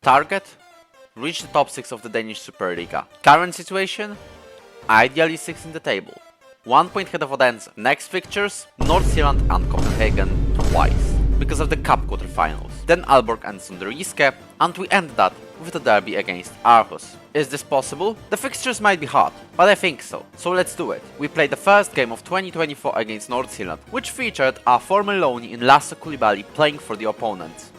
Target? Reach the top 6 of the Danish Superliga. Current situation? Ideally 6 in the table. 1 point ahead of Odense. Next fixtures? North Zealand and Copenhagen twice, because of the cup quarterfinals. Then Aalborg and Sunderjyske, and we end that with the derby against Aarhus. Is this possible? The fixtures might be hard, but I think so. So let's do it. We played the first game of 2024 against North Zealand, which featured our former loanee in Lasse Koulibaly playing for the opponents.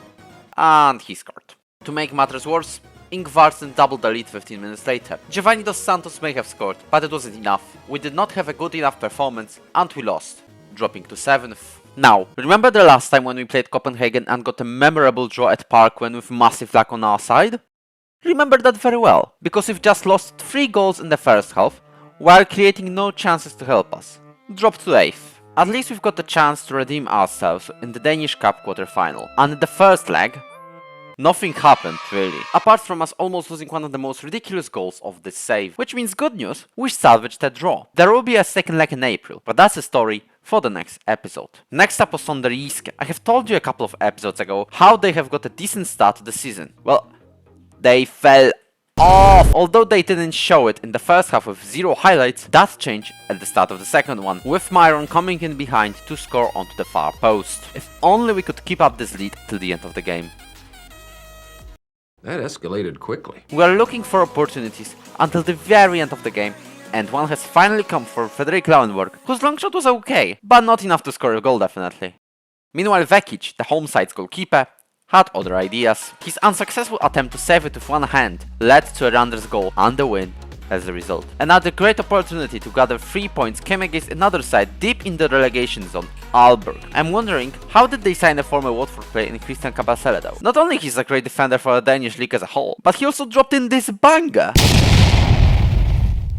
And he scored. To make matters worse, Ingvarsson doubled the lead 15 minutes later. Giovanni Dos Santos may have scored, but it wasn't enough. We did not have a good enough performance, and we lost, dropping to 7th. Now, remember the last time when we played Copenhagen and got a memorable draw at Parkwen with massive luck on our side? Remember that very well, because we've just lost 3 goals in the first half, while creating no chances to help us. Dropped to 8th. At least we've got the chance to redeem ourselves in the Danish Cup quarterfinal. And in the first leg, nothing happened, really, apart from us almost losing one of the most ridiculous goals of this save. Which means good news, we salvaged that draw. There will be a second leg in April, but that's a story for the next episode. Next up was Sunderjyske. I have told you a couple of episodes ago how they have got a decent start to the season. Well, they fell off. Although they didn't show it in the first half with 0 highlights, that changed at the start of the second one, with Myron coming in behind to score onto the far post. If only we could keep up this lead till the end of the game. That escalated quickly. We are looking for opportunities until the very end of the game, and one has finally come for Frederick Lauenberg, whose long shot was okay, but not enough to score a goal definitely. Meanwhile Vekic, the home side's goalkeeper, had other ideas. His unsuccessful attempt to save it with one hand led to a Randers goal and a win as a result. Another great opportunity to gather 3 points came against another side deep in the relegation zone, Aalborg. I'm wondering, how did they sign a former Watford player in Christian Kabasele though? Not only he's a great defender for the Danish league as a whole, but he also dropped in this banger!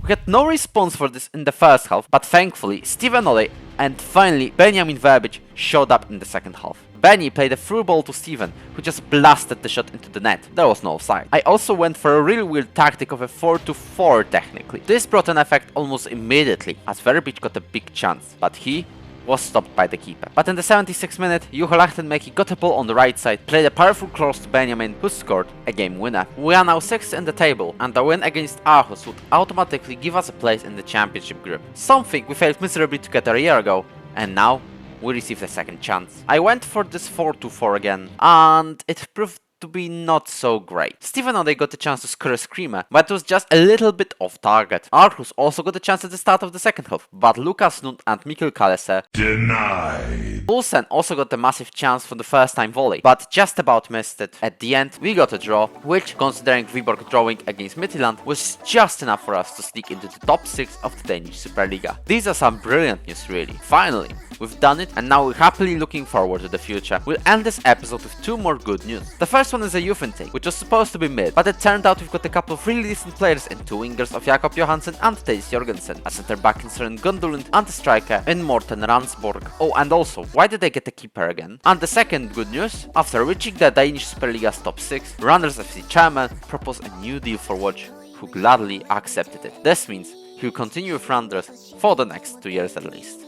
We had no response for this in the first half, but thankfully Steven Ole and finally Benjamin Verbic showed up in the second half. Benny played a through ball to Steven, who just blasted the shot into the net. There was no offside. I also went for a really weird tactic of a 4-4 technically. This brought an effect almost immediately, as Verbic got a big chance, but he was stopped by the keeper. But in the 76th minute, Juho Lachtenmäki got a ball on the right side, played a powerful cross to Benjamin, who scored a game winner. We are now 6th in the table, and a win against Aarhus would automatically give us a place in the championship group. Something we failed miserably to get a year ago, and now we received a second chance. I went for this 4-2-4 again, and it proved to be not so great. Steven Ode got a chance to score a screamer, but it was just a little bit off target. Aarhus also got a chance at the start of the second half, but Lukas Lund and Mikkel Kalese denied. Poulsen also got a massive chance for the first time volley, but just about missed it. At the end, we got a draw, which, considering Viborg drawing against Midtjylland, was just enough for us to sneak into the top 6 of the Danish Superliga. These are some brilliant news really. Finally, we've done it, and now we're happily looking forward to the future. We'll end this episode with 2 more good news. The first one is a youth intake, which was supposed to be mid, but it turned out we've got a couple of really decent players in 2 wingers of Jakob Johansen and Theis Jorgensen, a centre back in Søren Gundulund and a striker in Morten Ransborg. Oh, and also, why did they get a keeper again? And the second good news, after reaching the Danish Superliga's top 6, Randers FC chairman proposed a new deal for Woj, who gladly accepted it. This means he'll continue with Randers for the next 2 years at least.